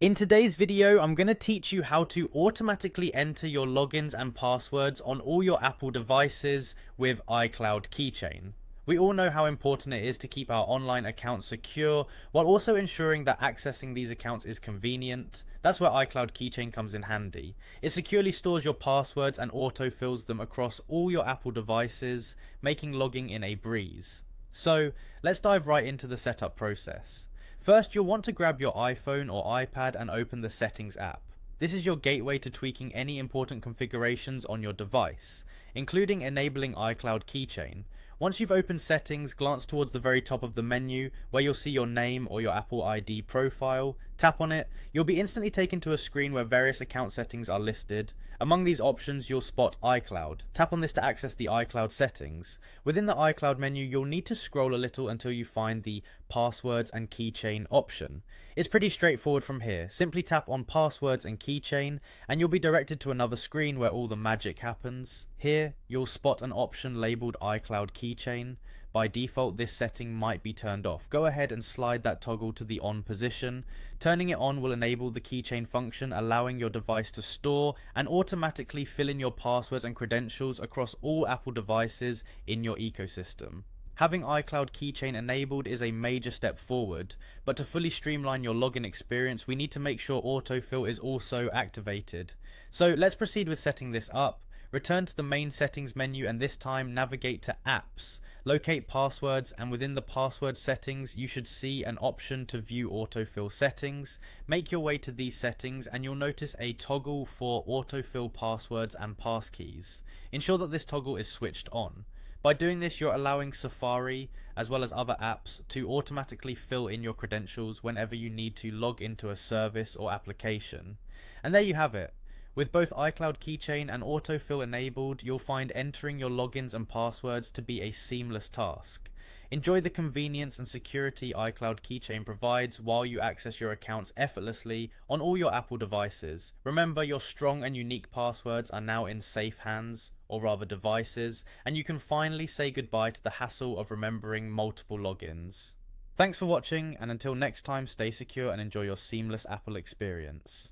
In today's video, I'm going to teach you how to automatically enter your logins and passwords on all your Apple devices with Icloud Keychain. We all know how important it is to keep our online accounts secure while also ensuring that accessing these accounts is convenient. That's where Icloud Keychain comes in handy. It securely stores your passwords and autofills them across all your Apple devices, making logging in a breeze. So, let's dive right into the setup process. First, you'll want to grab your iPhone or iPad and open the Settings app. This is your gateway to tweaking any important configurations on your device, including enabling iCloud Keychain. Once you've opened Settings, glance towards the very top of the menu where you'll see your name or your Apple ID profile. Tap on it. You'll be instantly taken to a screen where various account settings are listed. Among these options, you'll spot iCloud. Tap on this to access the iCloud settings. Within the iCloud menu, you'll need to scroll a little until you find the Passwords and Keychain option. It's pretty straightforward from here. Simply tap on Passwords and Keychain and you'll be directed to another screen where all the magic happens. Here, you'll spot an option labeled iCloud Keychain. By default, this setting might be turned off. Go ahead and slide that toggle to the on position. Turning it on will enable the keychain function, allowing your device to store and automatically fill in your passwords and credentials across all Apple devices in your ecosystem. Having iCloud Keychain enabled is a major step forward, but to fully streamline your login experience, we need to make sure autofill is also activated. So let's proceed with setting this up. Return to the main settings menu and this time navigate to apps. Locate passwords and within the password settings you should see an option to view autofill settings. Make your way to these settings and you'll notice a toggle for autofill passwords and passkeys. Ensure that this toggle is switched on. By doing this, you're allowing Safari, as well as other apps, to automatically fill in your credentials whenever you need to log into a service or application. And there you have it. With both iCloud Keychain and autofill enabled, you'll find entering your logins and passwords to be a seamless task. Enjoy the convenience and security iCloud Keychain provides while you access your accounts effortlessly on all your Apple devices. Remember, your strong and unique passwords are now in safe hands, or rather devices, and you can finally say goodbye to the hassle of remembering multiple logins. Thanks for watching, and until next time, stay secure and enjoy your seamless Apple experience.